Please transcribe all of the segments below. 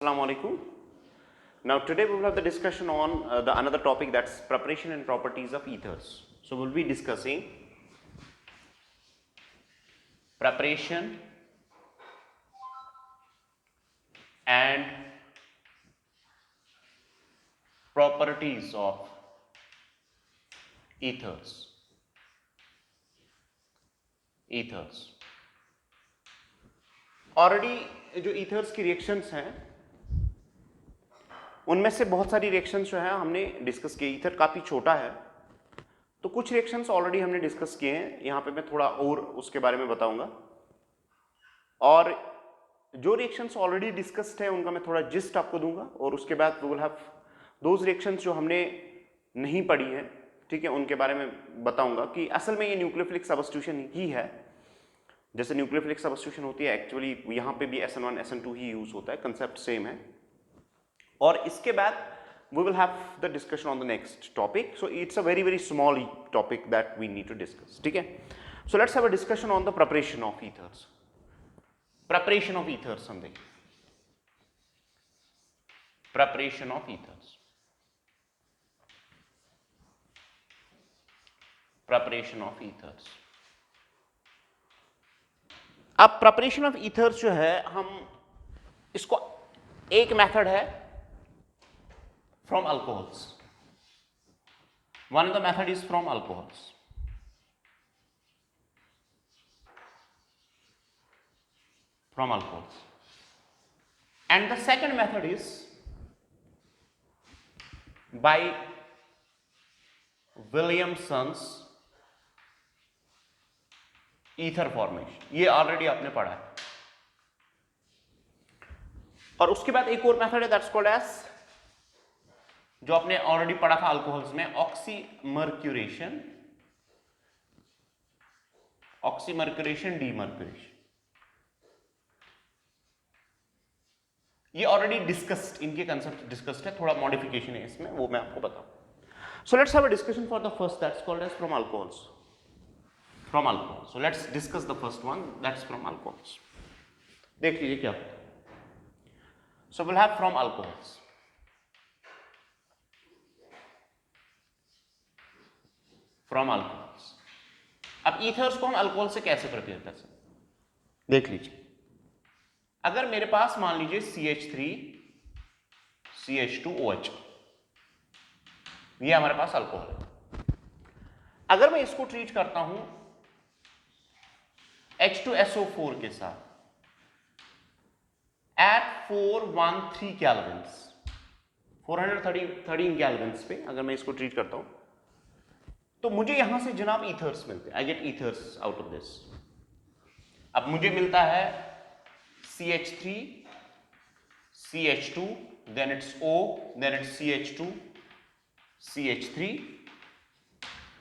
Assalamu alaikum. Now today we will have the discussion on the another topic, that's preparation and properties of ethers. So we'll be discussing preparation and properties of ethers. Already जो ethers की reactions हैं उनमें से बहुत सारी reactions जो है हमने डिस्कस किए. ईथर काफ़ी छोटा है तो कुछ रिएक्शंस ऑलरेडी हमने डिस्कस किए हैं. यहाँ पे मैं थोड़ा और उसके बारे में बताऊंगा, और जो रिएक्शंस ऑलरेडी डिस्कस्ड है उनका मैं थोड़ा जिस्ट आपको दूंगा, और उसके बाद we will have those reactions जो हमने नहीं पढ़ी है, ठीक है, उनके बारे में बताऊंगा कि असल में ये न्यूक्लियोफिलिक सब्स्टिट्यूशन ही है. जैसे न्यूक्लियोफिलिक सब्स्टिट्यूशन होती है, एक्चुअली यहाँ पे भी SN1 SN2 ही यूज होता है, कंसेप्ट सेम है. और इसके बाद we will have the discussion on the next topic. So it's a very small topic that we need to discuss. ठीक है, so let's have a discussion on the preparation of ethers. Preparation of ethers हम देखें. Preparation of ethers. Preparation of ethers. अब preparation of ethers जो है, हम इसको एक मेथड है from alcohols. One of the method is from alcohols. From alcohols. And the second method is by Williamson's ether formation. ये ऑलरेडी आपने पढ़ा है. और उसके बाद एक और मेथड है, दैट्स कॉल्ड एज, जो आपने ऑलरेडी पढ़ा था अल्कोहल्स में, ऑक्सीमर्क्यूरेशन. Oxymercuration, demercuration. ये ऑलरेडी डिस्कस्ड, इनके कंसेप्ट डिस्कस्ड है, थोड़ा मॉडिफिकेशन है इसमें, वो मैं आपको बताऊं. So let's have a discussion for the first, that's called as from alcohols. From alcohols. So let's discuss the first one, that's from alcohols. देख लीजिए क्या. So we'll have from alcohols. From alcohols. अब ethers को हम alcohol से कैसे prepare कर सकते हैं, देख लीजिए. अगर मेरे पास मान लीजिए CH3 CH2OH, ये हमारे पास अल्कोहल है. अगर मैं इसको ट्रीट करता हूं H2SO4 के साथ at 413 केल्विन्स, 413 केल्विन्स पे अगर मैं इसको ट्रीट करता हूं तो मुझे यहां से जनाब ईथर्स मिलते हैं. I get ethers out of this. अब मुझे मिलता है CH3 CH2, then it's O, then it's CH2 CH3,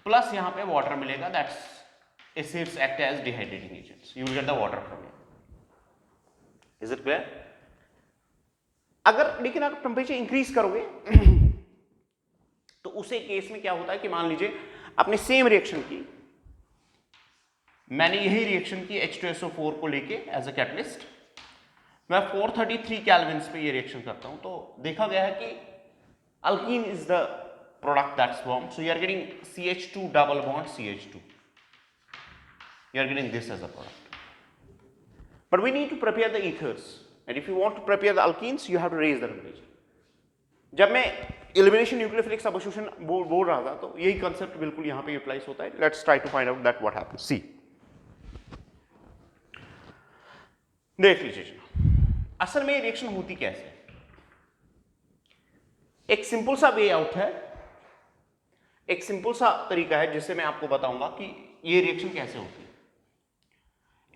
plus यहां पे वाटर मिलेगा. That's acids act as dehydrating agents. You will get the water from it. Is it clear? अगर लेकिन आप टेम्परेचर इंक्रीज करोगे तो उसे केस में क्या होता है कि मान लीजिए आपने सेम रिएक्शन की, मैंने यही रिएक्शन की H2SO4 को लेके एज अ कैटलिस्ट, मैं 433 केल्विन्स पे ये रिएक्शन करता हूं, तो देखा गया है कि alkene is the product that's formed. So you are getting CH2 double bond CH2. You are getting this as a product. But we need to prepare the ethers, and if you want to prepare the alkenes, you have to raise the temperature. जब मैं elimination nucleophilic substitution बोल रहा था तो यही concept बिल्कुल यहां पे यूटिलाइज होता है. Let's try to find out that what happens. See, देख लीजिए असल में ये रिएक्शन होती कैसे. एक सिंपल सा वे आउट है, एक सिंपल सा तरीका है जिससे मैं आपको बताऊंगा कि ये रिएक्शन कैसे होती है.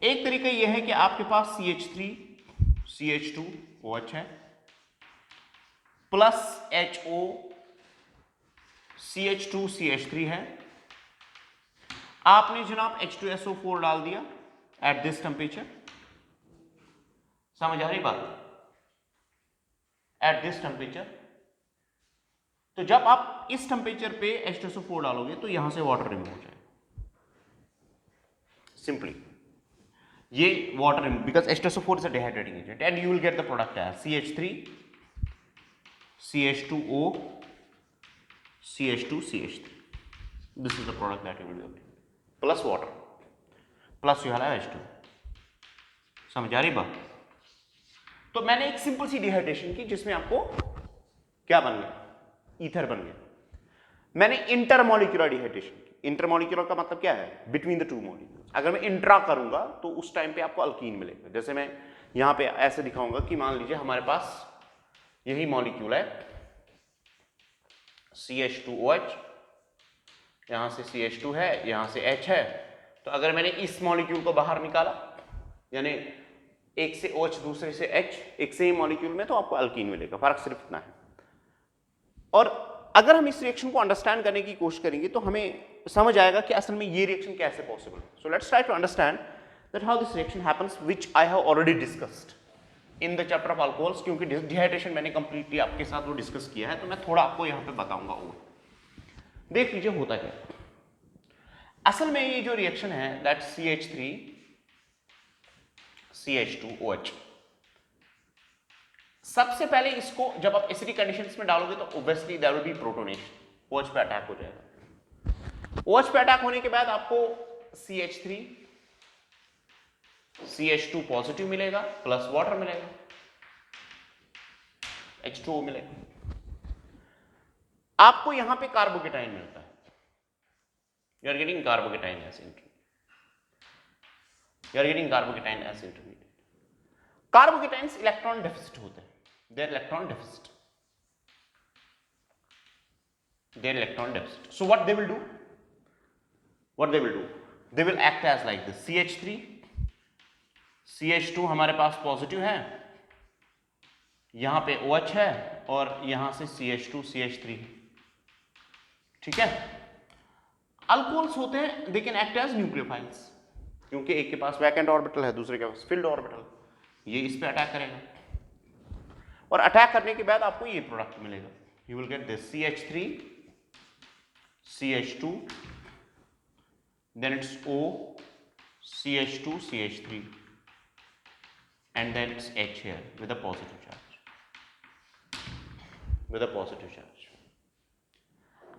एक तरीका यह है कि आपके पास CH3 CH2OH है प्लस HO CH2 CH3 है. आपने जनाब H2SO4 डाल दिया एट दिस टेम्परेचर. समझ आ रही बात? At this temperature. तो जब आप इस टेम्परेचर पे H2SO4 डालोगे तो यहां से वाटर रिमूव हो जाएगा सिंपली. ये water because H2SO4 is a dehydrating agent and you will get the product as CH3 CH2O CH2 CH3. This is the product that you will get plus water plus you have H2. समझ आ रही बात? तो मैंने एक simple सी dehydration की जिसमें आपको क्या बन गया, ईथर बन गया. मैंने इंटरमोलिक्यूलर डिहाइड्रेशन की. इंटरमोलिक्यूलर का मतलब क्या है, बिटवीन द टू मॉलिक्यूल्स. अगर मैं इंट्रा करूंगा तो उस टाइम पे आपको अल्कीन मिलेगा. जैसे मैं यहां पे ऐसे दिखाऊंगा कि मान लीजिए हमारे पास यही मॉलिक्यूल है CH2OH, यहां से CH2 है, यहां से H है. तो अगर मैंने इस मॉलिक्यूल को बाहर निकाला, यानी एक से OH दूसरे से H, एक से ही मॉलिक्यूल में, तो आपको अल्कीन मिलेगा. फर्क सिर्फ इतना है. और अगर हम इस रिएक्शन को अंडरस्टैंड करने की कोशिश करेंगे तो हमें समझ आएगा कि असल में ये रिएक्शन कैसे पॉसिबल है. So let's try to understand that how this reaction happens, which I have already discussed in the chapter of alcohols. क्योंकि डिहाइड्रेशन मैंने कंप्लीटली आपके साथ वो डिस्कस किया है, तो मैं थोड़ा आपको यहाँ पे बताऊंगा. और देख लीजिए होता क्या है. असल में ये जो रिएक्शन है दैट CH3 CH2OH, सबसे पहले इसको जब आप एसिडिक कंडीशंस में डालोगे तो obviously there will be protonation. OH पे अटैक हो जाएगा. OH पे अटैक होने के बाद आपको CH3 CH2 पॉजिटिव मिलेगा प्लस वाटर मिलेगा, H2O मिलेगा. आपको यहां पे कार्बोकेटाइन मिलता है. You are getting carbocation as intermediate. You are getting carbocation as intermediate. Carbocations electron deficit होते हैं. They are electron deficit. They are electron deficit. So what they will do? What they will do? They will act as like this. CH3, CH2 हमारे पास positive है, यहां पे OH है और यहां से CH2 CH3. ठीक है. अल्कोहल्स होते हैं, they can act as nucleophiles, क्योंकि एक के पास वैकेंट ऑर्बिटल है, दूसरे के पास फिल्ड ऑर्बिटल. ये इस पे अटैक करेगा और अटैक करने के बाद आपको ये प्रोडक्ट मिलेगा. You will get this CH3 CH2 then it's O CH2 CH3 and then it's H here with a positive charge. With a positive charge.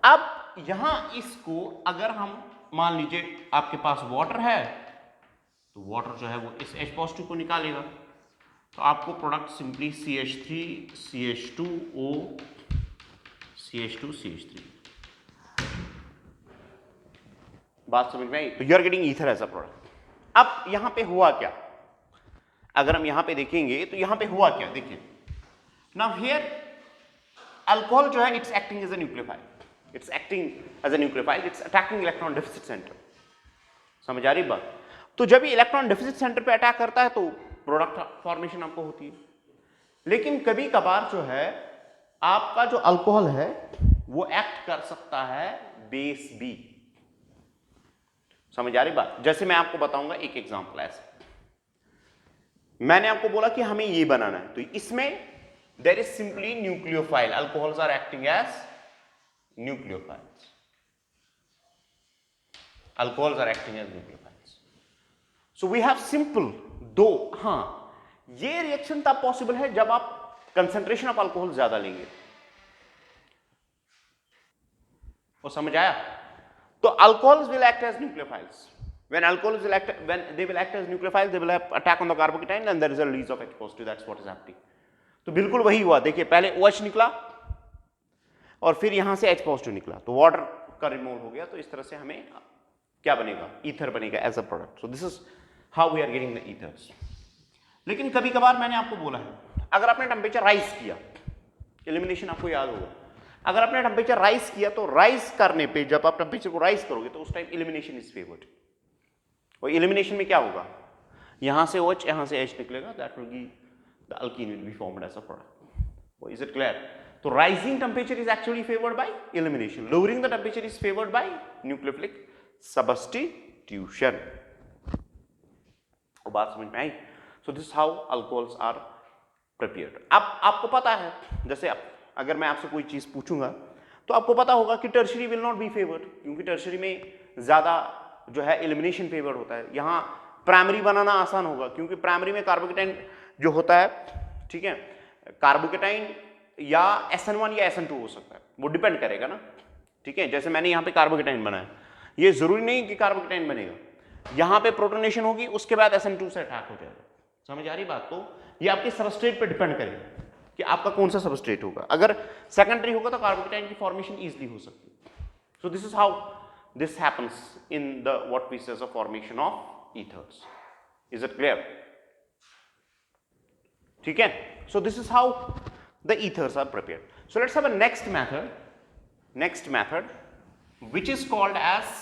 अब यहां इसको अगर हम मान लीजिए आपके पास वाटर है तो वाटर जो है वो इस H पॉजिटिव को निकालेगा, तो आपको product simply CH3 CH2O CH2 CH3. बात समझ में आई? तो you are getting ether as a product. अब यहां पे हुआ क्या, अगर हम यहां पे देखेंगे तो यहां पे हुआ क्या, देखिए. नाउ हियर अल्कोहल जो है it's acting as a nucleophile. It's acting as a nucleophile. It's attacking electron deficit centre. समझ आ रही बात? तो जब ये इलेक्ट्रॉन डेफिसिट सेंटर पे अटैक करता है तो प्रोडक्ट फॉर्मेशन आपको होती है. लेकिन कभी कभार जो है आपका जो अल्कोहल है वो एक्ट कर सकता है बेस बी. समझ आ रही बात? जैसे मैं आपको बताऊंगा एक एग्जांपल. ऐसे मैंने आपको बोला कि हमें ये बनाना है, तो इसमें there is simply nucleophile. Alcohols are acting as nucleophiles. Alcohols are acting as nucleophiles. So we have simple दो. हां, ये रिएक्शन तब पॉसिबल है जब आप कंसंट्रेशन ऑफ अल्कोहल ज्यादा लेंगे. वो समझ आया? तो alcohols will act as nucleophiles. when alcohols will act, when they will act as nucleophiles, they will have attack on the carbocation and there is a release of H positive. that's what is happening. तो बिल्कुल वही हुआ. देखिए पहले OH निकला और फिर यहां से H पॉजिटिव निकला, तो वाटर का रिमूव हो गया. तो इस तरह से हमें क्या बनेगा, ईथर बनेगा as a product. So this is how we are getting the ethers. लेकिन कभी कभार मैंने आपको बोला है, अगर आपने टेम्परेचर राइज किया, एलिमिनेशन आपको याद होगा, अगर आपने टेम्परेचर राइज किया तो राइज करने पे जब आप टेम्परेचर को राइज करोगे तो उस टाइम एलिमिनेशन इज फेवर्ड. और एलिमिनेशन में क्या होगा, यहां से OH यहां से H निकलेगा, that will give the alkene will be formed as a product. Is it clear? तो rising temperature is actually favoured by elimination, lowering the temperature is favoured by nucleophilic substitution. बात समझ में आई? So this how alcohols are prepared. अब आपको पता है, जैसे अगर मैं आपसे कोई चीज पूछूंगा तो आपको पता होगा कि tertiary will not be favoured, क्योंकि टर्शरी में ज्यादा जो है एलिमिनेशन फेवर्ड होता है. यहां प्राइमरी बनाना आसान होगा, क्योंकि प्राइमरी में कार्बोकेटाइन जो होता है, ठीक है, कार्बोकेटाइन या SN1 या SN2 हो सकता है, वो डिपेंड करेगा ना, ठीक है। जैसे मैंने यहाँ पे कार्बोकेटाइन बनाया, ये जरूरी नहीं कि कार्बोकेटाइन बनेगा, यहाँ पे प्रोटोनेशन होगी, उसके बाद SN2 से अटैक हो जाएगा। समझ आ रही बात? तो ये आपके सबस्ट्रेट पे डिपेंड करेगा कि आपका कौन सा सबस्ट्रेट होगा। अगर सेकेंडरी होगा तो कार्बोकेटाइन की फॉर्मेशन इजीली हो सकती है। सो this is how this happens in the what we say as a formation of ethers. Is it clear? ठीक है, so this is how the ethers are prepared. So let's have a next method which is called as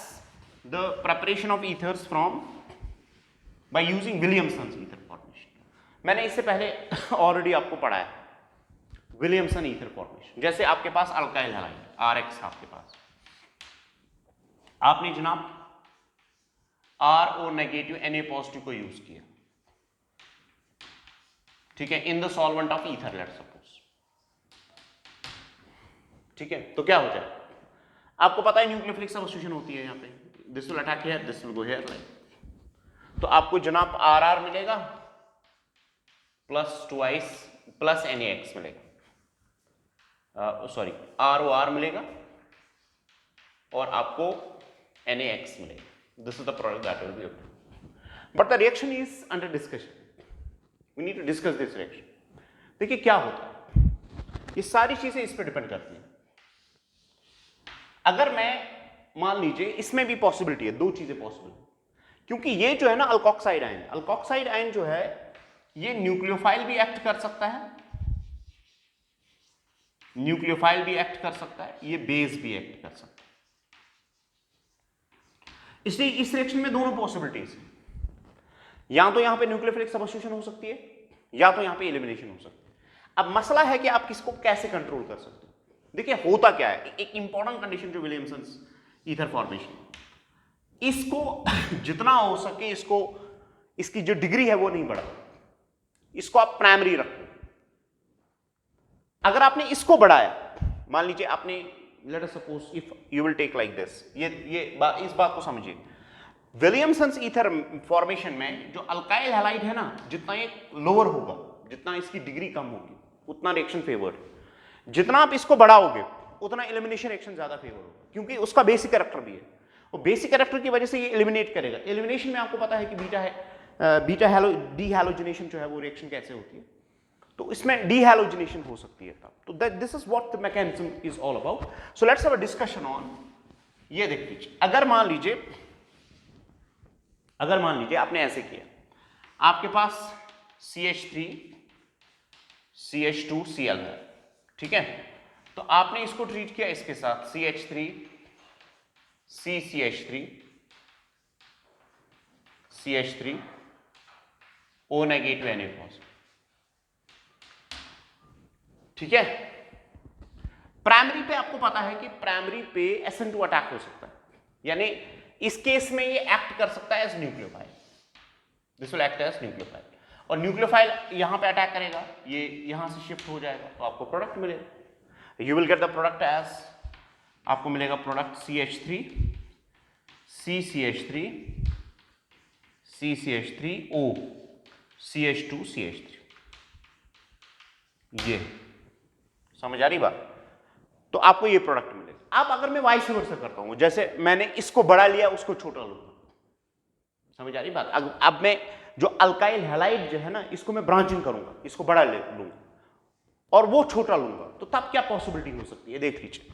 the preparation of ethers from by using Williamson's ether formation. मैंने इससे पहले already आपको पढ़ाया Williamson ether formation. जैसे आपके पास alkyl halide RX, आपके पास आपने जनाब RO नेगेटिव Na पॉजिटिव को यूज किया, ठीक है, in the solvent of ether, let's suppose, ठीक है। तो क्या हो जाए, आपको पता है न्यूक्लियोफिलिक सब्स्टिट्यूशन होती है, यहाँ पे this will attack here, this will go here, like. तो आपको जनाब RR मिलेगा प्लस ट्वाइस प्लस NaX मिलेगा, सॉरी ROR मिलेगा और आपको NaX मिलेगा। This is the product that will be obtained. But the reaction is under discussion. We need to discuss this reaction. देखिए क्या होता है, ये सारी चीजें इस पर डिपेंड करती हैं। अगर मैं मान लीजिए इसमें भी पॉसिबिलिटी है, दो चीजें पॉसिबल, क्योंकि ये जो है ना अल्कोक्साइड आयन जो है ये न्यूक्लियोफाइल भी एक्ट कर सकता है, न्यूक्लियोफाइल भी एक्ट कर सकता है, ये बेस भी एक्ट कर सकता है। इसलिए इस रिएक्शन में दोनों पॉसिबिलिटीज हैं, या तो यहां पे न्यूक्लियोफिलिक सब्स्टिट्यूशन हो सकती है या तो यहां पे एलिमिनेशन हो सकती है। अब मसला है कि आप किसको कैसे कंट्रोल कर सकते हो। देखिए होता क्या है, एक इंपॉर्टेंट कंडीशन जो विलियमसन्स ईथर फॉर्मेशन, इसको जितना हो सके इसको, इसकी जो डिग्री है वो नहीं बढ़ा, इसको आप प्राइमरी रखो। अगर आपने इसको बढ़ाया, मान लीजिए आपने, let us suppose if you will take like this, इस बात को समझिए, विलियमसन्स ईथर फॉर्मेशन में जो अल्काइल हैलाइड है ना, जितना ये लोअर होगा, जितना इसकी डिग्री कम होगी, उतना रिएक्शन फेवर्ड, जितना आप इसको बढ़ाओगे उतना एलिमिनेशन रिएक्शन ज्यादा फेवर होगा, क्योंकि उसका बेसिक कैरेक्टर भी है, और बेसिक कैरेक्टर की वजह से ये एलिमिनेट करेगा। एलिमिनेशन में आपको पता है कि बीटा डीहैलोजिनेशन जो है वो रिएक्शन कैसे होती है, तो इसमें डीहैलोजिनेशन हो सकती है तब। तो this is what the mechanism is all about. So let's have a discussion on, ये देख लीजिए, अगर मान लीजिए आपने ऐसे किया, आपके पास CH3 CH2 Cl है, ठीक है, तो आपने इसको ट्रीट किया इसके साथ CH3 CCH3 CH3 O negative Na positive, ठीक है। प्राइमरी पे आपको पता है कि प्राइमरी पे SN2 अटैक हो सकता है, यानी इस केस में ये एक्ट कर सकता है as nucleophile, this will act as nucleophile, और न्यूक्लियोफाइल यहां पे अटैक करेगा, ये यहां से शिफ्ट हो जाएगा, तो आपको प्रोडक्ट मिलेगा। You will get the product as, आपको मिलेगा product CH3 CCH3 CCH3O CH2 CH3, ये समझ आ रही बात? तो आपको ये प्रोडक्ट मिलेगा। अब अगर मैं वाइस वर्सा करता हूं, जैसे मैंने इसको बड़ा लिया उसको छोटा लूंगा, समझ आ रही बात? अब मैं जो अल्काइल हैलाइड जो है ना, इसको मैं ब्रांचिंग करूंगा, इसको बड़ा ले लूंगा और वो छोटा लूंगा, तो तब क्या पॉसिबिलिटी हो सकती है, देख लीजिए।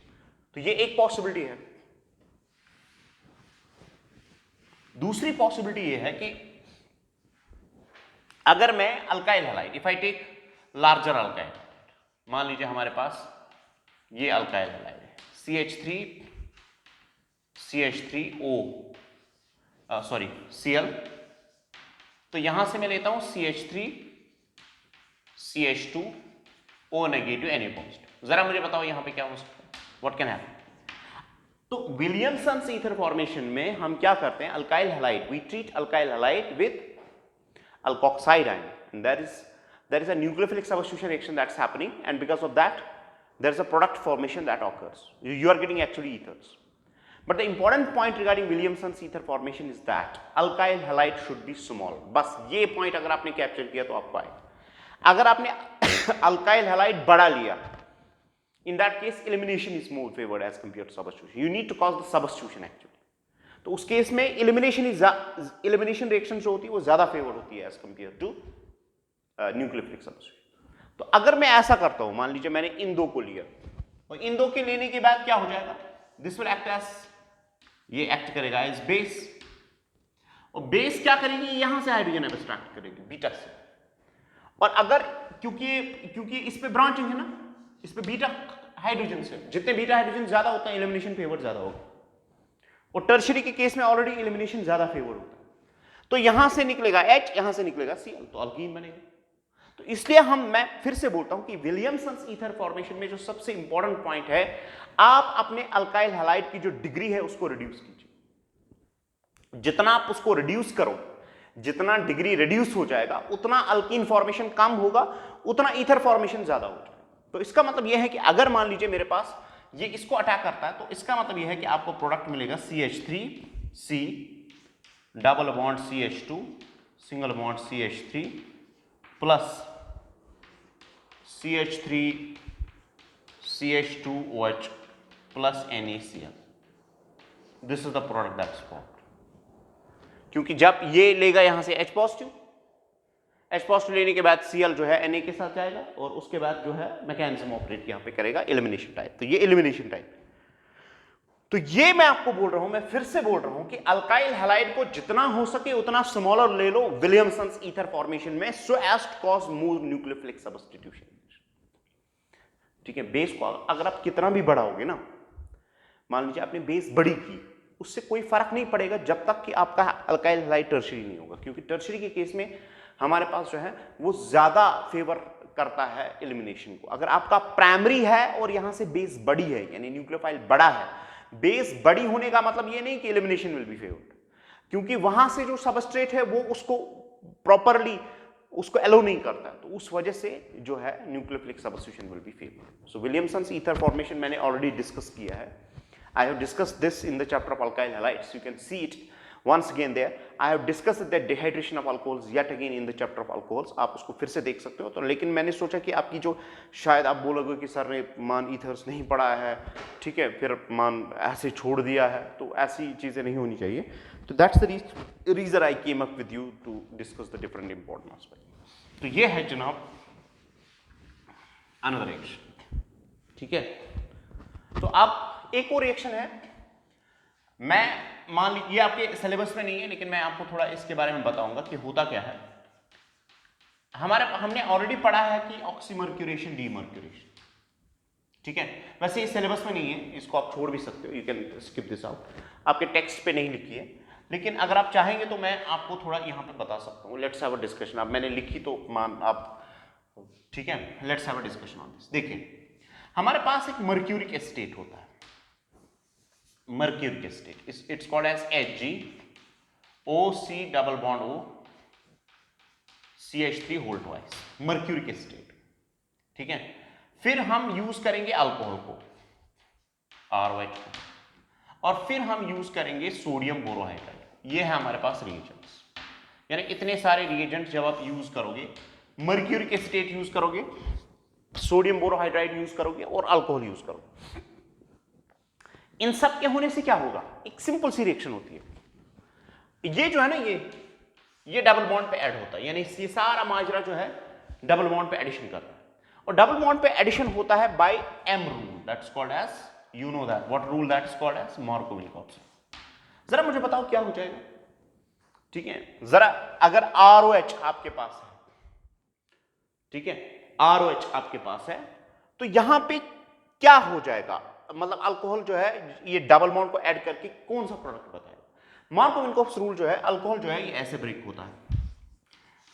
तो ये एक पॉसिबिलिटी है। दूसरी पॉसिबिलिटी ये है कि अगर मैं alkyl halide, if I take larger alkyl, मान लीजिए हमारे पास ये अल्काइल हैलाइड है CH3 CH3O सॉरी Cl, तो यहां से मैं लेता हूं CH3 CH2O negative Na positive. जरा मुझे बताओ यहां पे क्या हो सकता है, व्हाट कैन हैपन? तो विलियमसन्स ईथर फॉर्मेशन में हम क्या करते हैं, alkyl halide, we treat alkyl halide with alkoxide ion, and there is a nucleophilic substitution reaction that's happening, and because of that there is a product formation that occurs. You are getting actually ethers. But the important point regarding Williamson's ether formation is that alkyl halide should be small. बस ये point अगर आपने capture किया तो आपको आएगा। अगर आपने alkyl halide बड़ा लिया, in that case elimination is more favored as compared to substitution. You need to cause the substitution actually. तो उस केस में elimination reaction जो होती है वो ज्यादा फेवर होती है as compared to nucleophilic substitution. तो अगर मैं ऐसा करता हूं, मान लीजिए मैंने इन दो को लिया और इन दो के लेने के बाद क्या हो जाएगा, दिस विल एक्ट एज, ये एक्ट करेगा एज बेस, और बेस क्या करेगी, यहां से हाइड्रोजन एब्स्ट्रैक्ट करेगी बीटा से, और अगर क्योंकि इस पे ब्रांचिंग है ना, इस पे बीटा हाइड्रोजन से, जितने बीटा हाइड्रोजन ज्यादा होता है एलिमिनेशन फेवर ज्यादा होगा, और टर्शियरी के केस में ऑलरेडी एलिमिनेशन ज्यादा फेवर होता है, तो यहां से निकलेगा H, यहां से निकलेगा Cl, तो अल्कीन बनेगा। तो इसलिए मैं फिर से बोलता हूं कि विलियमसन्स ईथर फॉर्मेशन में जो सबसे इंपॉर्टेंट पॉइंट है, आप अपने अल्काइल हैलाइड की जो डिग्री है उसको रिड्यूस कीजिए। जितना आप उसको रिड्यूस करो, जितना डिग्री रिड्यूस हो जाएगा उतना अल्कीन फॉर्मेशन कम होगा, उतना ईथर फॉर्मेशन ज्यादा हो जाएगा। तो इसका मतलब यह है कि अगर मान लीजिए मेरे पास ये इसको अटैक करता है, तो इसका मतलब यह है कि आपको प्रोडक्ट मिलेगा CH3C double bond CH2 single bond CH3 plus CH3 CH2OH plus NaCl। This is the product that's formed, क्योंकि जब ये लेगा यहां से H पॉजिटिव लेने के बाद Cl जो है Na के साथ जाएगा और उसके बाद जो है मैकेनिज्म ऑपरेट यहां पे करेगा एलिमिनेशन टाइप। तो ये एलिमिनेशन टाइप, तो ये मैं आपको बोल रहा हूं, मैं फिर से बोल रहा हूं कि अल्काइल हैलाइड को जितना हो सके उतना स्मॉलर ले लो विलियमसन्स ईथर फॉर्मेशन में, so as to cause more nucleophilic substitution. ठीक है, बेस को अगर आप कितना भी बढ़ाओगे ना, मान लीजिए आपने बेस बड़ी की, उससे कोई फर्क नहीं पड़ेगा जब तक कि आपका अल्काइल हैलाइड टर्शियरी नहीं होगा, क्योंकि टर्शियरी के केस में हमारे पास जो है वो ज्यादा फेवर करता है एलिमिनेशन को। अगर आपका प्राइमरी है और यहां से बेस बड़ी है, यानी न्यूक्लियोफाइल बड़ा है, बेस बड़ी होने का मतलब ये नहीं कि एलिमिनेशन विल बी फेवर्ड, क्योंकि वहां से जो सबस्ट्रेट है वो उसको प्रॉपरली उसको एलो नहीं करता, तो उस वजह से जो है nucleophilic substitution will be favoured. So Williamson's ether formation मैंने ऑलरेडी डिस्कस किया है। I have discussed this in the chapter of alkyl halides. You can see it once again there. I have discussed that dehydration of alcohols yet again in the chapter of alcohols. आप उसको फिर से देख सकते हो। तो लेकिन मैंने सोचा कि आपकी जो शायद आप बोलोगे कि सर ने मान ईथर्स नहीं पढ़ा है, ठीक है, फिर मान ऐसे छोड़ दिया है, तो ऐसी चीज़ें नहीं होनी चाहिए। तो that's the reason I came up with you to discuss the different important aspects. तो ये है जनाब another reaction, ठीक है। तो आप एक और रिएक्शन है, मैं मान लीजिए ये आपके सिलेबस में नहीं है, लेकिन मैं आपको थोड़ा इसके बारे में बताऊंगा कि होता क्या है। हमने ऑलरेडी पढ़ा है कि ऑक्सीमर्क्यूरेशन डीमर्क्यूरेशन, ठीक है। वैसे ये सिलेबस में नहीं है, इसको आप छोड़ भी सकते हो, you can skip this out, आपके टेक्स्ट पे नहीं लिखी है, लेकिन अगर आप चाहेंगे तो मैं आपको थोड़ा यहाँ पे बता सकता हूँ। Let's have a discussion. अब मैंने लिखी तो मान आप, ठीक है, let's have a discussion on this. देखिए, हमारे पास एक मर्क्यूरिक स्टेट होता है, mercury के state, it's called as Hg OC double bond O CH3 whole twice, mercury के state, ठीक है। फिर हम यूज करेंगे अल्कोहल को ROH को, और फिर हम यूज करेंगे सोडियम बोरोहाइड्राइड। ये है हमारे पास रिएजेंट्स, यानी इतने सारे रिएजेंट्स जब आप यूज करोगे, मर्क्यूरी के स्टेट यूज करोगे, सोडियम बोरोहाइड्राइड यूज करोगे और अल्कोहल यूज करोगे। इन सब के होने से क्या होगा, एक सिंपल सी रिएक्शन होती है, ये जो है ना, ये डबल बॉन्ड पे ऐड होता है, यानी ये सारा माजरा जो है डबल बॉन्ड पे एडिशन कर रहा है, और डबल बॉन्ड पे एडिशन होता है by M rule, that's called as, you know that what rule that's called as Markovnikov. जरा मुझे बताओ क्या हो जाएगा, ठीक है। जरा अगर ROH आपके पास है, ठीक है, ROH आपके पास है, तो यहां पे क्या हो जाएगा, मतलब अल्कोहल जो है ये डबल बॉन्ड को ऐड करके कौन सा प्रोडक्ट बताएगा। मार्कोव-विल्कोक्स रूल जो है, अल्कोहल जो है ये ऐसे ब्रेक होता है,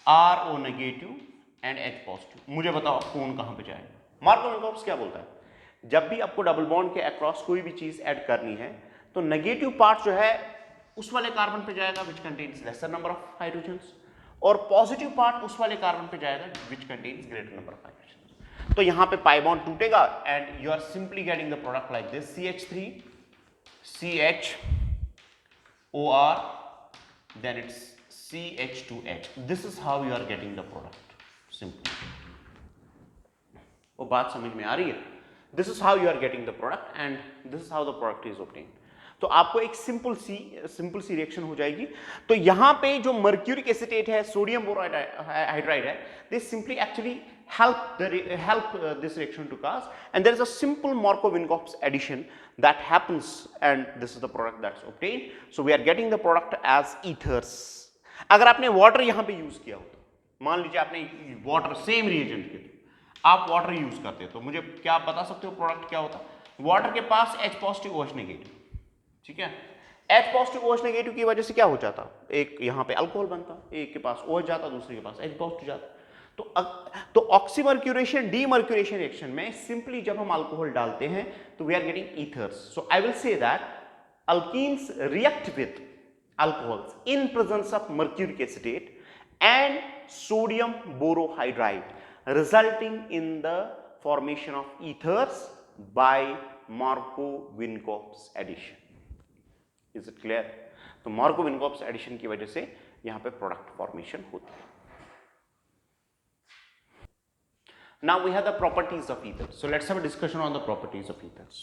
RO negative and H positive. मुझे बताओ कौन कहां पे जाएगा। मार्कोव-विल्कोक्स क्या बोलता है, जब भी आपको डबल बॉन्ड के अक्रॉस कोई भी चीज ऐड करनी है, तो नेगेटिव पार्ट जो है उस वाले कार्बन पे जाएगा which contains lesser number of hydrogens, और पॉजिटिव पार्ट उस वाले कार्बन पे जाएगा which contains greater number of hydrogens. तो यहां पे पाई बॉन्ड टूटेगा and you are simply getting the product like this, CH3 CHOR, then it's CH2H. This is how you are getting the product. Simple. वो बात समझ में आ रही है? This is how you are getting the product and this is how the product is obtained. तो आपको एक simple सी reaction हो जाएगी. तो यहां पे जो मर्क्यूरिक एसीटेट है, सोडियम बोराइड हाइड्राइड है, they simply actually help this reaction to cause, and there is a simple Markov-Vinkov's addition that happens, and this is the product that's obtained. So we are getting the product as ethers. अगर आपने water यहां पे use किया हो, मान लीजिए आपने water same reagent के आप वाटर यूज करते हो, तो मुझे क्या आप बता सकते हो प्रोडक्ट क्या होता? वाटर के पास H पॉजिटिव OH नेगेटिव, ठीक है. H पॉजिटिव OH नेगेटिव की वजह से क्या हो जाता? एक यहाँ पे अल्कोहल बनता, एक के पास OH जाता, दूसरे के पास H पॉजिटिव जाता. तो ऑक्सीमर्क्यूरेशन डीमर्क्यूरेशन रिएक्शन में सिंपली जब हम अल्कोहल डालते हैं तो we are getting ethers. So I will say that alkenes react with alcohols in presence of mercuric acetate and sodium borohydride, resulting in the formation of ethers by Markov-Vinkov's addition. Is it clear? तो Markov-Vinkov's addition की वजह से यहां पे product formation होती है. Now we have the properties of ethers. So let's have a discussion on the properties of ethers.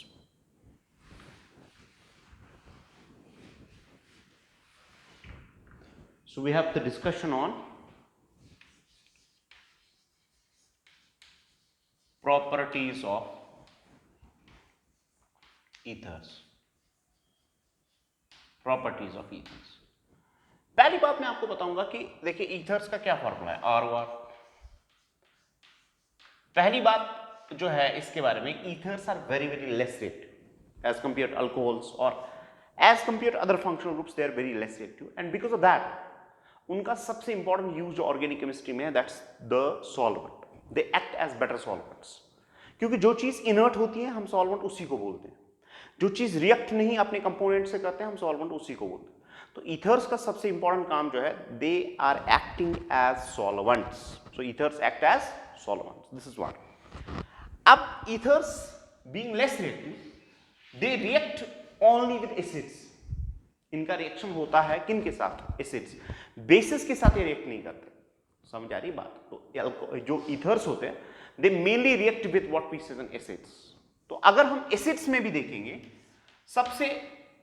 So we have the discussion on properties of ethers. Properties of ethers. पहली बात मैं आपको बताऊंगा कि देखिए ethers का क्या फॉर्मूला है, ROR. पहली बात जो है इसके बारे में, ethers are very very less rate as compare alcohols और as compare other functional groups, they are very less reactive, and because of that उनका सबसे इंपॉर्टेंट यूज जो ऑर्गेनिक केमिस्ट्री में है, that's the solvent. They act as better solvents, क्योंकि जो चीज inert होती है हम सॉल्वेंट उसी को बोलते हैं, जो चीज रिएक्ट नहीं अपने कंपोनेंट से करते हैं हम सॉल्वेंट उसी को बोलते हैं. तो ईथर्स का सबसे इंपॉर्टेंट काम जो है, they are acting as solvents. So ethers act as solvents, this is what. अब ethers being less reactive, they react only with acids. इनका रिएक्शन होता है किन के साथ? एसिड्स. बेसिस के साथ ये रिएक्ट नहीं करते. समझ आ रही बात? तो जो ईथर्स होते हैं they mainly react with what we say an acids. तो अगर हम एसिड्स में भी देखेंगे, सबसे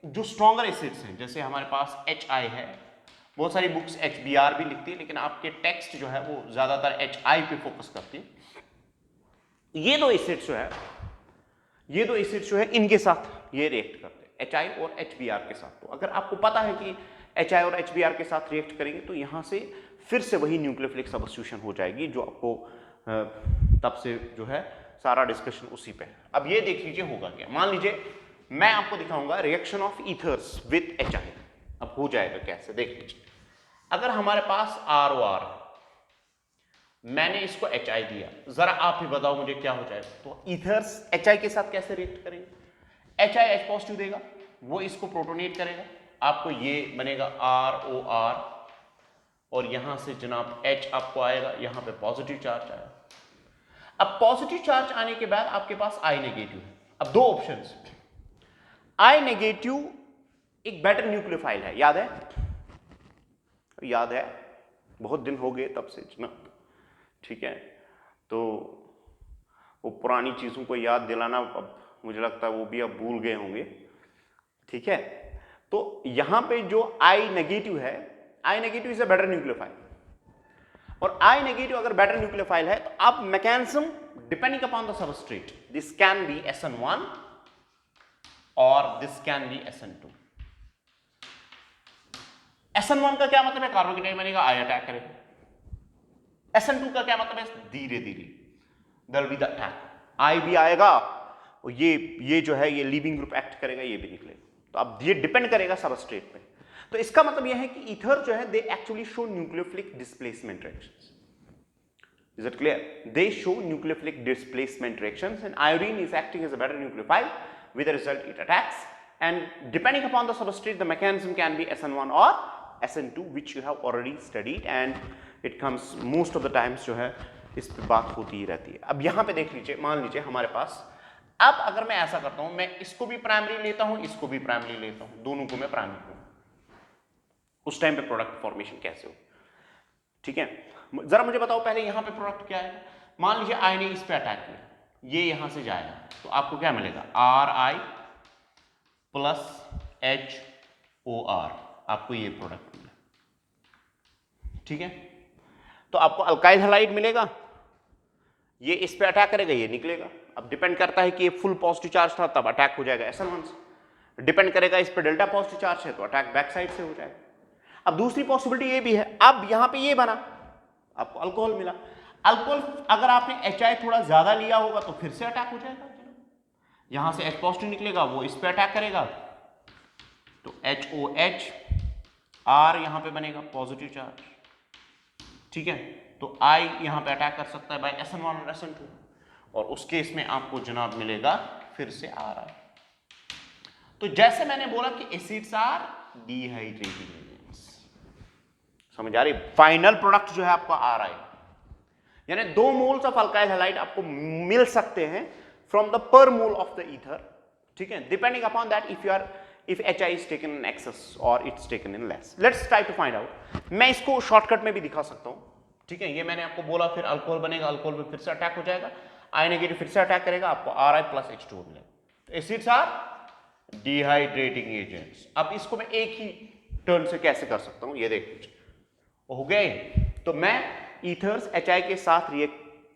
जो स्ट्रॉन्गर एसिड्स हैं, जैसे हमारे पास HI है, बहुत सारी बुक्स HBr भी लिखती है, लेकिन आपके टेक्स्ट जो है वो ज्यादातर HI पे फोकस करती है. ये दो एसिड्स जो है इनके साथ ये रिएक्ट करते हैं, HI और HBr के साथ. तो अगर आपको पता है कि HI और HBr के साथ रिएक्ट करेंगे तो यहां से फिर से वही न्यूक्लियोफिलिक सब्स्टिट्यूशन हो जाएगी, जो आपको तब से जो है सारा डिस्कशन उसी पे है. अब ये देख लीजिए होगा क्या. मान लीजिए मैं आपको दिखाऊंगा reaction of ethers with HI. अब हो जाएगा कैसे, देख लीजिए. अगर हमारे पास ROR, मैंने इसको HI दिया, जरा आप ही बताओ मुझे क्या हो जाएगा. तो ईथर्स HI के साथ कैसे रिएक्ट करेंगे? HI H पॉजिटिव देगा, वो इसको प्रोटोनेट करेगा, आपको ये बनेगा ROR, और यहां से जनाब H आपको आएगा, यहां पे पॉजिटिव चार्ज आएगा. अब पॉजिटिव चार्ज आने के बाद आपके पास I नेगेटिव है. अब दो ऑप्शंस. I नेगेटिव एक बेटर न्यूक्लियोफाइल है, याद है, बहुत दिन हो गए तब से जनाब, ठीक है. तो वो पुरानी चीजों को याद दिलाना अब मुझे लगता है वो भी अब भूल गए होंगे, ठीक है. तो यहां पे जो I नेगेटिव है, I negative is a better nucleophile, और I नेगेटिव अगर बेटर न्यूक्लियोफाइल है तो अब mechanism depending upon the substrate, this can be SN1 और this can be SN2. SN1 का क्या मतलब है? कार्बोकेटाइन बनेगा, I अटैक करेगा. SN2 का क्या मतलब है? धीरे धीरे there will be the attack, I भी आएगा और ये जो है ये लीविंग ग्रुप एक्ट करेगा, ये भी निकलेगा. तो अब ये डिपेंड करेगा सबस्ट्रेट पे. तो इसका मतलब यह है कि ईथर जो है they actually show nucleophilic displacement reactions. Is it clear? They show nucleophilic displacement reactions, and iodine is acting as a better nucleophile, with the result it attacks, and depending upon the substrate the mechanism can be SN1 or SN2, which you have already studied, and it comes most of the times जो है इस पे बात होती ही रहती है. अब यहाँ पे देख लीजिए, मान लीजिए हमारे पास अब अगर मैं ऐसा करता हूं, मैं इसको भी प्राइमरी लेता हूं, इसको भी प्राइमरी लेता हूं, दोनों को मैं प्राइमरी लूं, उस टाइम पे प्रोडक्ट फॉर्मेशन कैसे हो? ठीक है, जरा मुझे बताओ पहले यहां पे प्रोडक्ट क्या है। मान लीजिए आई ने इस पे अटैक किया, ये यहां से जाएगा, तो आपको क्या मिलेगा, R I plus H O R, आपको ये प्रोडक्ट मिलेगा। ठीक है, तो आपको अल्काइल हैलाइड मिलेगा, ये इस पे अटैक करेगा, ये निकलेगा। अब डिपेंड करता है कि ये फुल पॉजिटिव चार्ज था तब अटैक हो जाएगा SN1 से, डिपेंड करेगा इस पे डेल्टा पॉजिटिव चार्ज है तो अटैक बैक साइड से हो जाएगा। अब दूसरी पॉसिबिलिटी ये भी है, अब यहां पे ये बना, आपको अल्कोहल मिला, अल्कोहल अगर आपने HI थोड़ा ज्यादा लिया होगा तो फिर से अटैक हो जाएगा, यहां से H पॉजिटिव निकलेगा, वो इस पे अटैक करेगा, तो HOH R यहां पे बनेगा पॉजिटिव चार्ज। ठीक है, तो I यहां पे अटैक कर सकता है बाय SN1 और SN2, और उस केस में आपको जनाब मिलेगा फिर से RI। तो जैसे मैंने बोला कि एसिड्स आर डिहाइड्रेटिंग एजेंट्स, समझ आ रही, फाइनल प्रोडक्ट जो है आपका RI, यानी 2 मोल्स ऑफ अल्काइल हैलाइड आपको मिल सकते हैं फ्रॉम द पर मोल ऑफ द ईथर। ठीक है, depending upon that if HI is taken in excess or it's taken in less. Let's try to find out. मैं इसको शॉर्टकट में भी दिखा सकता हूं। ठीक है, ये मैंने आपको बोला, फिर अल्कोहल बनेगा, अल्कोहल में फिर से अटैक हो जाएगा, आई नेगेटिव फिर से अटैक करेगा, आपको RI प्लस H2O मिलेगा। तो एसिड्स आर डिहाइड्रेटिंग एजेंट्स। अब इसको मैं एक ही टर्न से कैसे कर सकता हूं, ये देख लीजिए, हो गए। तो मैं ईथर्स HI के साथ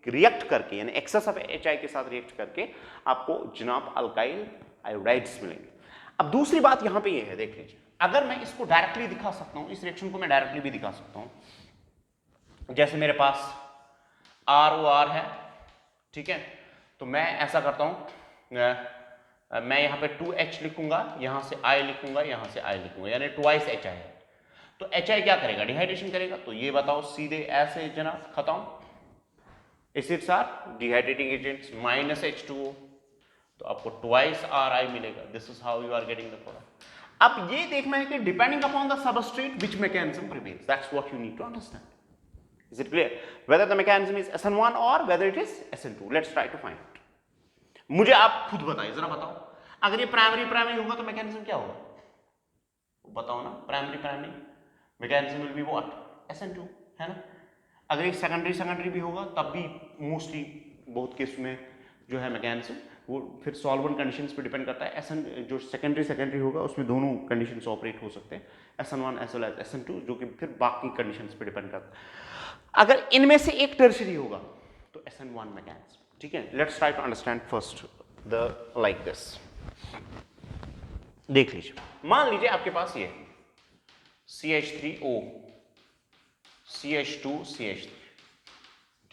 रिएक्ट करके, यानी एक्सेस ऑफ HI के साथ रिएक्ट करके आपको जनाब अल्काइल आयोडाइड्स मिलेंगे। अब दूसरी बात यहां पे ये है, देख लीजिए, अगर मैं इसको डायरेक्टली दिखा सकता हूं, इस रिएक्शन को मैं डायरेक्टली भी दिखा सकता हूं, जैसे मेरे पास ROR है, ठीक है, तो मैं ऐसा करता हूं, मैं यहां पे 2H लिखूंगा, यहां से I लिखूंगा, यहां से I लिखूंगा, यानी ट्वाइस HI है। तो HI क्या करेगा, डिहाइड्रेशन करेगा, तो ये बताओ सीधे ऐसे जनाब खत्म, acids are dehydrating agents minus H2O, तो आपको ट्वाइस RI मिलेगा। This is how you are getting the product. अब ये देखना है कि depending upon the substrate which mechanism prevails, that's what you need to understand. Is it clear whether the mechanism is SN1 और whether it is SN2? Let's try to find out. मुझे आप खुद बताइए, जरा बताओ, अगर ये प्राइमरी होगा तो मैकेनिज्म क्या होगा, बताओ ना। Primary mechanism will be what, SN2, है ना। अगर ये सेकेंडरी भी होगा तब भी मोस्टली बहुत केस में जो है मैकेनिज्म वो फिर सॉल्वेंट कंडीशंस पे डिपेंड करता है। SN जो सेकेंडरी होगा उसमें दोनों कंडीशंस ऑपरेट हो सकते हैं, SN1 as well as SN2, जो कि फिर बाकी कंडीशंस पे डिपेंड करता है। अगर इनमें से एक टर्शियरी होगा तो SN1 मैकेनिज्म। ठीक है, let's try to understand first the like this. देख लीजिए, मान लीजिए आपके पास ये CH3O CH2 CH3,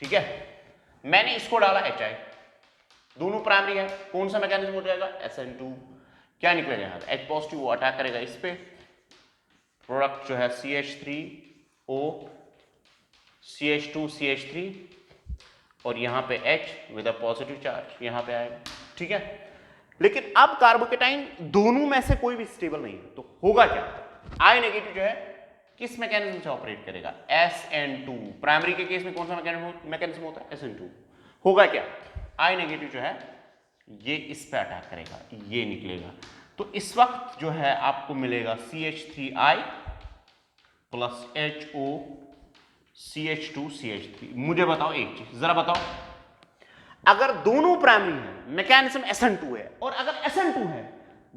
ठीक है, मैंने इसको डाला HI, दोनों प्राइमरी है, कौन सा मैकेनिज्म हो जाएगा, SN2, क्या निकलेगा यहां, H पॉजिटिव, वो अटैक करेगा इस पे, प्रोडक्ट जो है CH3O CH2 CH3, और यहां पे H with a positive charge यहां पे आएगा। ठीक है, लेकिन अब कार्बोकेटाइन दोनों में से कोई भी स्टेबल नहीं है, तो होगा क्या, I नेगेटिव जो है किस मैकेनिज्म से ऑपरेट करेगा, SN2। प्राइमरी के केस में कौन सा मैकेनिज्म होता है, SN2। होगा क्या, I नेगेटिव जो है ये इस पे अटैक करेगा, ये निकलेगा, तो इस वक्त जो है आपको मिलेगा CH3I plus HO CH2 CH3। मुझे बताओ एक चीज, जरा बताओ, अगर दोनों प्राइमरी है, मैकेनिज्म SN2 है, और अगर SN2 है,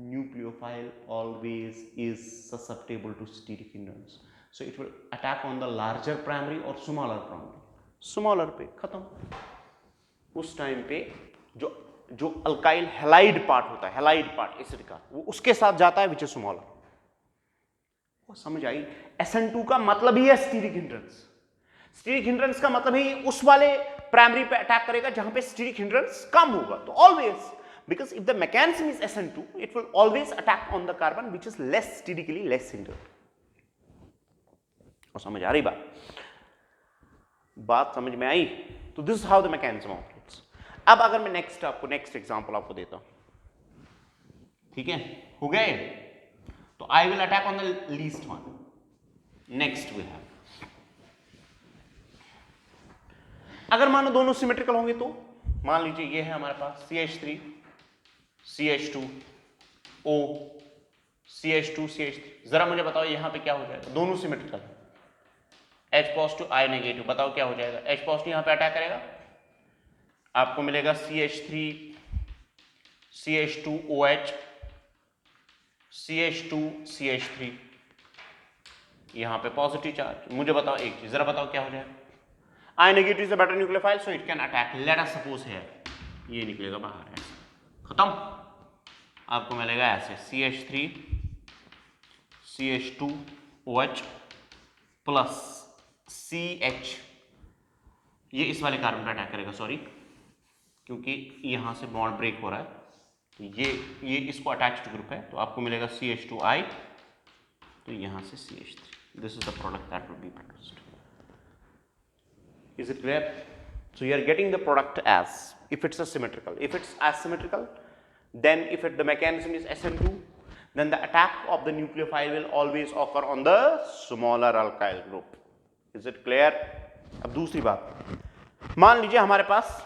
nucleophile always is susceptible to steric hindrance, so it will attack on the larger primary or smaller primary, smaller पे खत्म। उस टाइम पे जो अल्काइल हैलाइड पार्ट होता है, हैलाइड पार्ट एसिड का, वो उसके साथ जाता है विच इज स्मॉलर। वो समझ आई, SN2 का मतलब ही है स्टीरिक हिंड्रेंस। स्टीरिक हिंड्रेंस का मतलब ही उस वाले प्राइमरी पे अटैक करेगा जहां पे स्टीरिक हिंड्रेंस कम होगा, तो always, because if the mechanism is SN2, it will always attack on the carbon which is less sterically less hindered। और समझ आ रही बात समझ में आई? तो this is how the mechanism operates। अब अगर मैं नेक्स्ट एग्जांपल आपको देता हूं, ठीक है, हो गए, तो I will attack on the least one। Next we have, अगर मानो दोनों सिमेट्रिकल होंगे तो मान लीजिए ये है हमारे पास CH3 CH2O, CH2 CH3। जरा मुझे बताओ यहां पे क्या हो जाएगा, दोनों symmetrical, H positive I negative, बताओ क्या हो जाएगा। H पॉजिटिव यहां पे अटैक करेगा, आपको मिलेगा CH3 CH2OH CH2 CH3, यहां पे पॉजिटिव चार्ज। मुझे बताओ एक चीज, जरा बताओ क्या हो जाएगा। I negative is a better nucleophile so it can attack, let us suppose here, ये निकलेगा बाहर ऐसे, खत्म। आपको मिलेगा ऐसे CH3 CH2OH प्लस CH, ये इस वाले कार्बन पर अटैक करेगा, सॉरी, क्योंकि यहां से बॉन्ड ब्रेक हो रहा है, तो ये इसको अटैच्ड ग्रुप है, तो आपको मिलेगा CH2I, तो यहां से CH3। This is the product that will be produced. Is it clear? So you are getting the product as if it's a symmetrical. If it's asymmetrical, then if the mechanism is SN2, then the attack of the nucleophile will always occur on the smaller alkyl group. Is it clear? अब दूसरी बात, मान लीजिए हमारे पास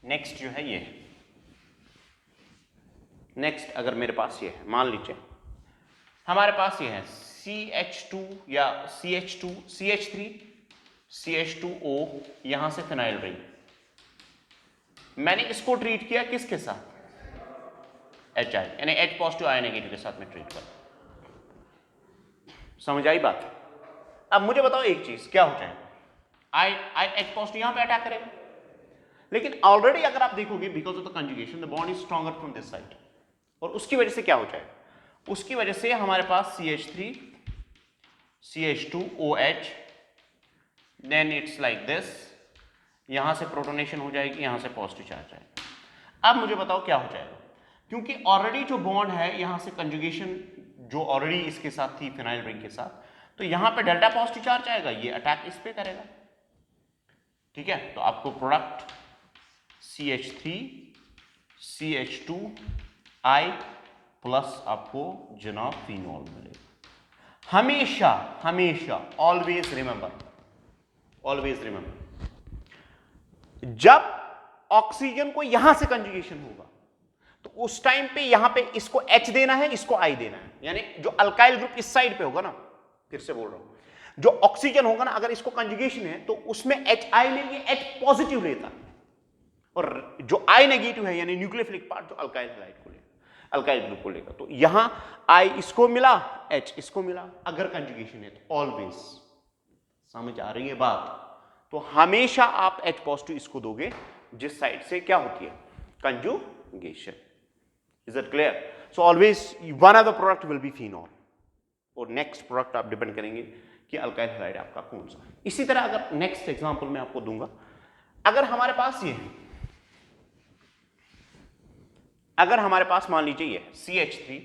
next जो है ये, next अगर मेरे पास ये है, मान लीजिए हमारे पास ये है CH2 या CH2 CH3 CH2O, यहां से फिनाइल रिंग, मैंने इसको ट्रीट किया किसके साथ, HI, यानी H पॉजिटिव I नेगेटिव के साथ में ट्रीट कर, समझ आई बात। अब मुझे बताओ एक चीज, क्या हो जाएगा, H पॉजिटिव यहां पे अटैक करेगा, लेकिन ऑलरेडी अगर आप देखोगे because of the conjugation the bond is stronger from this side, और उसकी वजह से क्या हो जाएगा, उसकी वजह से हमारे पास CH3 CH2OH, then it's like this, यहां से प्रोटोनेशन हो जाएगी, यहां से पॉजिटिव चार्ज आएगा। अब मुझे बताओ क्या हो जाएगा, क्योंकि ऑलरेडी जो बॉन्ड है यहां से कंजुगेशन जो ऑलरेडी इसके साथ थी फिनाइल रिंग के साथ, तो यहां पे डेल्टा पॉजिटिव चार्ज आएगा, ये अटैक इस पे करेगा, ठीक है। तो आपको प्रोडक्ट CH3 CH2I प्लस आपको जनाब फिनॉल मिलेगा। हमेशा हमेशा ऑलवेज रिमेंबर जब ऑक्सीजन को यहां से कंजुगेशन होगा तो उस टाइम पे यहां पे इसको H देना है, इसको I देना है, यानी जो अल्काइल ग्रुप इस साइड पे होगा ना, फिर से बोल रहा हूं, जो ऑक्सीजन होगा ना, अगर इसको कंजुगेशन है तो उसमें HI में ये H पॉजिटिव लेता है, और जो I नेगेटिव है यानी न्यूक्लियोफिलिक पार्ट जो अल्काइल हैलाइड को लेगा, अल्काइल ग्रुप को लेगा, तो यहां I इसको मिला, H इसको मिला, अगर कंजुगेशन है तो ऑलवेज, समझ आ रही है बात। तो हमेशा आप H पॉजिटिव इसको दोगे जिस साइड से क्या होती है, conjugation. Is it clear? So always one of the product will be phenol, और नेक्स्ट प्रोडक्ट आप डिपेंड करेंगे कि अल्काइल हैलाइड आपका कौन सा है। इसी तरह अगर नेक्स्ट एग्जांपल मैं आपको दूंगा, अगर हमारे पास ये है, अगर हमारे पास मान लीजिए ये CH3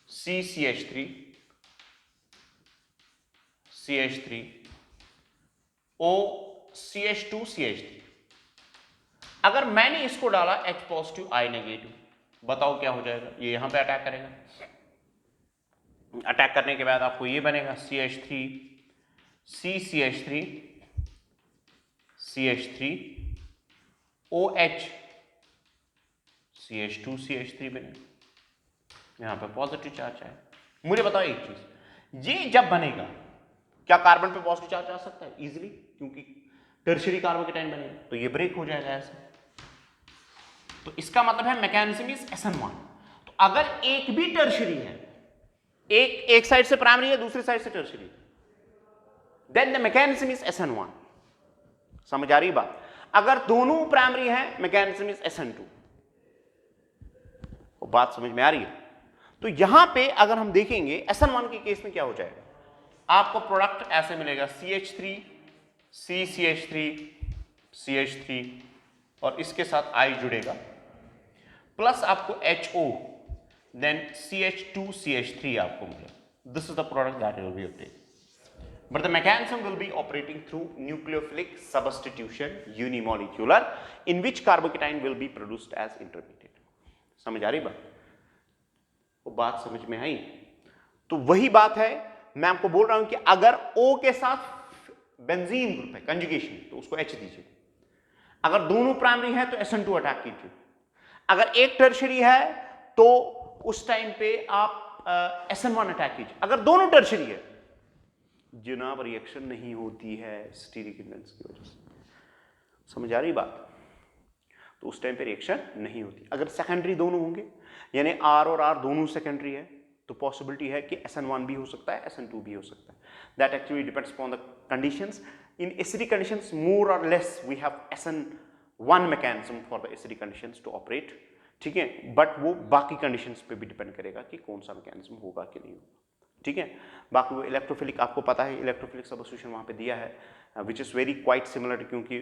CH3 CH3 O CH2 CH3, अगर मैंने इसको डाला H पॉजिटिव I नेगेटिव, बताओ क्या हो जाएगा, ये यहां पे अटैक करेगा, अटैक करने के बाद आपको ये बनेगा CH3 CH3 CH3 OH CH2 CH3 बने, यहां पे पॉजिटिव चार्ज है। मुझे बताओ एक चीज, ये जब बनेगा क्या कार्बन पे पॉजिटिव चार्ज आ सकता है इजीली, क्योंकि टर्शियरी कार्बोकेटाइन बनेगा, तो ये ब्रेक हो जाएगा ऐसे, तो इसका मतलब है मैकेनिज्म इज SN1। तो अगर एक भी टर्शियरी है, एक साइड से प्राइमरी है, दूसरी साइड से tertiary, then the mechanism is SN1। समझ आ रही बात? अगर दोनों प्राइमरी है, मैकेनिज्म इज SN2। बात समझ में आ रही है? तो यहां पे अगर हम देखेंगे SN1 के केस में क्या हो जाएगा, आपको प्रोडक्ट ऐसे मिलेगा CH3 CH3 CH3 और इसके साथ I जुड़ेगा, प्लस आपको HO, देन CH2 CH3 आपको मिलेगा। This is the product that will B obtained, but the mechanism will be operating through nucleophilic substitution unimolecular, in which carbocation will be produced as intermediate। समझ आ रही बात? वो बात समझ में आई? तो वही बात है, मैं आपको बोल रहा हूं कि अगर O के साथ बेंजीन ग्रुप है कंजुगेशन, तो उसको H दीजिए, अगर दोनों प्राइमरी है तो SN2 अटैक कीजिए, अगर एक टर्शरी है तो उस टाइम पे आप SN1 अटैक कीजिए। अगर दोनों टर्शरी है जनाब रिएक्शन नहीं होती है स्टीरिक इन्वेंस की वजह से, समझ आ रही बात? तो उस टाइम पे रिएक्शन नहीं होती। अगर सेकेंडरी दोनों होंगे यानी R और R दोनों सेकेंडरी है तो पॉसिबिलिटी है कि SN1 भी हो सकता है, SN2 भी हो सकता है। That actually depends upon the conditions. In acidic conditions more और less we have SN1 mechanism for the acidic conditions to operate, ठीक है, बट वो बाकी कंडीशंस पे भी डिपेंड करेगा कि कौन सा मैकेनिज्म होगा कि नहीं होगा, ठीक है। बाकी वो इलेक्ट्रोफिलिक आपको पता है, इलेक्ट्रोफिलिक सब्स्टिट्यूशन वहाँ पे दिया है which is very quite similar, क्योंकि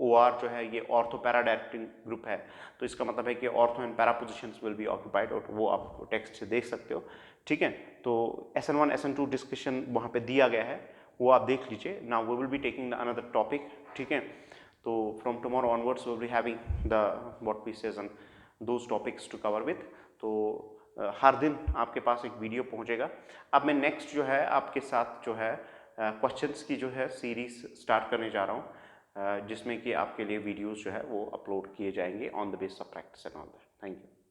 OR जो है ये ऑर्थो पैरा डायरेक्टिंग ग्रुप है, तो इसका मतलब है कि ortho and para positions will be occupied, और वो आप टेक्स्ट से देख सकते हो, ठीक है। तो SN1 SN2 डिस्कशन वहाँ पे दिया गया है, वो आप देख लीजिए। Now we will be taking another topic, ठीक है। तो from tomorrow onwards we will be having the what we says those topics to cover with. तो हर दिन आपके पास एक वीडियो पहुंचेगा। अब मैं नेक्स्ट जो है आपके साथ जो है क्वेश्चंस की जो है सीरीज स्टार्ट करने जा रहा हूं, जिसमें कि आपके लिए वीडियोस जो है वो अपलोड किए जाएंगे on the base of practice and all that. Thank you.